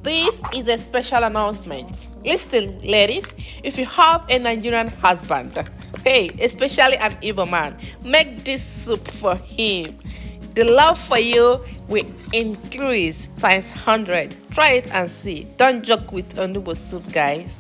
This is a special announcement. Listen, ladies, if you have a Nigerian husband, hey, especially an Igbo man, make this soup for him. The love for you will increase times 100. Try it and see. Don't joke with Onugbu soup, guys.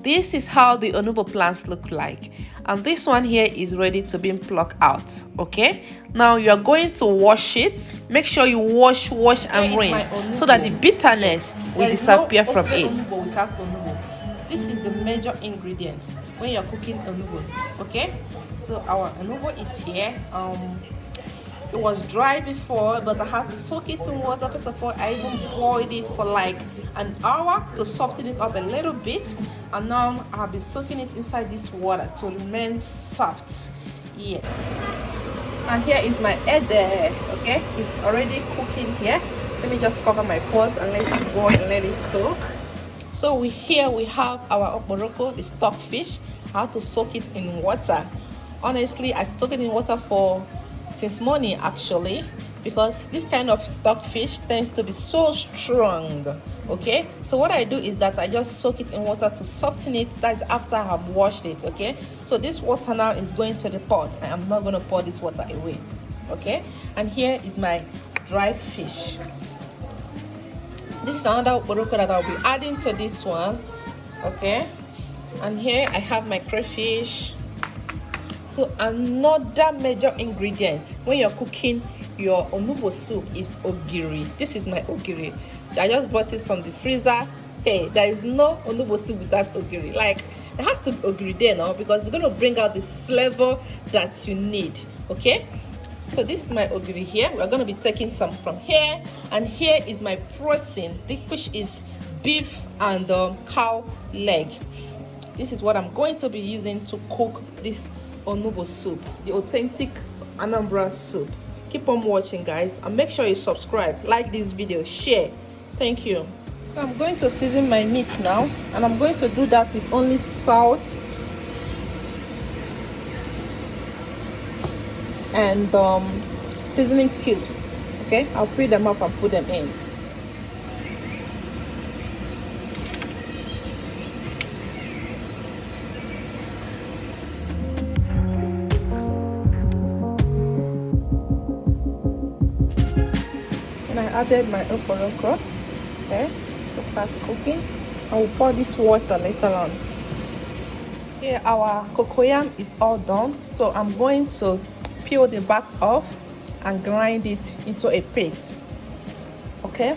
This is how the Onugbu plants look like, and this one here is ready to be plucked out. Okay, now you are going to wash it. Make sure you wash and rinse so that the bitterness will disappear from it. Without Onugbu. This is the major ingredient when you're cooking Onugbu. Okay, so our Onugbu is here. It was dry before, but I had to soak it in water. First of all, I even boiled it for like an hour to soften it up a little bit, and now I'll be soaking it inside this water to remain soft. Yeah. And here is my egg there. Okay, it's already cooking here. Let me just cover my pot and let it boil and let it cook. So here we have our okporoko, the stockfish. I had to soak it in water. Honestly, I soaked it in water since morning actually, because this kind of stockfish tends to be so strong. Okay, so what I do is that I just soak it in water to soften it. That's after I have washed it. Okay, so this water now is going to the pot. I am not going to pour this water away. Okay, and here is my dry fish. This is another okporoko that I'll be adding to this one. Okay, and here I have my crayfish. So another major ingredient when you're cooking your Onugbu soup is Ogiri. This is my Ogiri. I just bought it from the freezer. Hey, there is no Onugbu soup without Ogiri. Like, there has to be Ogiri there now, because it's going to bring out the flavor that you need. Okay, so this is my Ogiri here. We're going to be taking some from here, and here is my protein, which is beef and cow leg. This is what I'm going to be using to cook this Onugbu soup, the authentic Anambra soup. Keep on watching, guys, and make sure you subscribe, like this video, share. Thank you. So I'm going to season my meat now, and I'm going to do that with only salt and seasoning cubes. Okay, I'll pre them up and put them in. I added my okporoko, okay, to start cooking. I will pour this water later on. Here our COCOYAM is all done, so I'm going to peel the back off and grind it into a paste. Okay.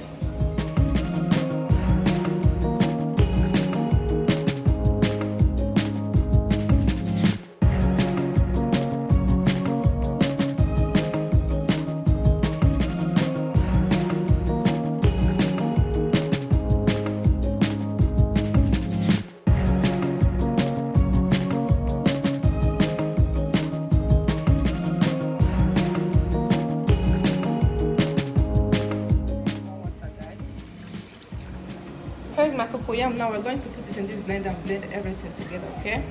Here's my COCOYAM. Now we're going to put it in this blender and blend everything together, okay?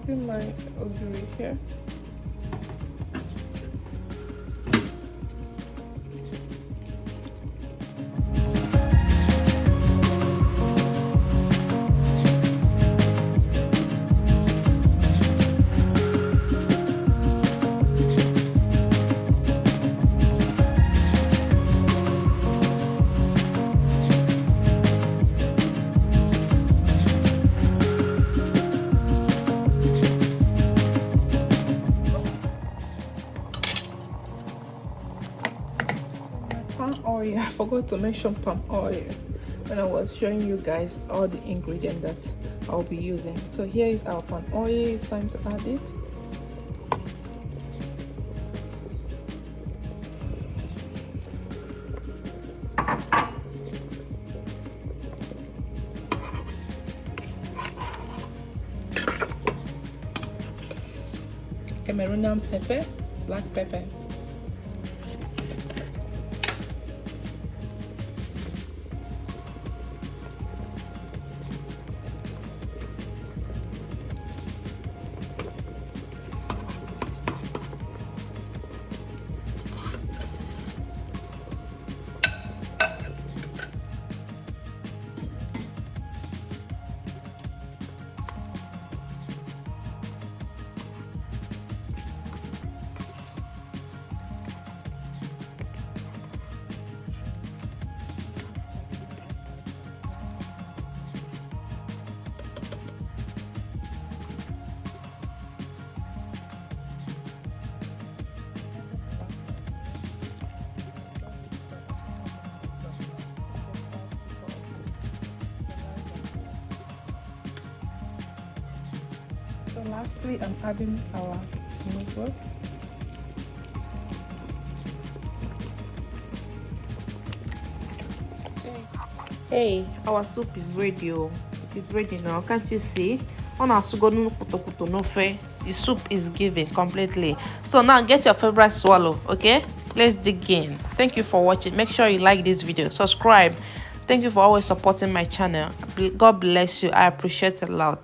My Ogiri here. Oil, I forgot to mention palm oil when I was showing you guys all the ingredients that I'll be using. So here is our palm oil. It's time to add it. Cameroonian pepper, black pepper. So lastly, I'm adding our Onugbu. Hey, our soup is ready. Oh, it is ready now. Can't you see? On our sugo kuto no fe. The soup is given completely. So now get your favorite swallow. Okay, let's dig in. Thank you for watching. Make sure you like this video, subscribe. Thank you for always supporting my channel. God bless you. I appreciate it a lot.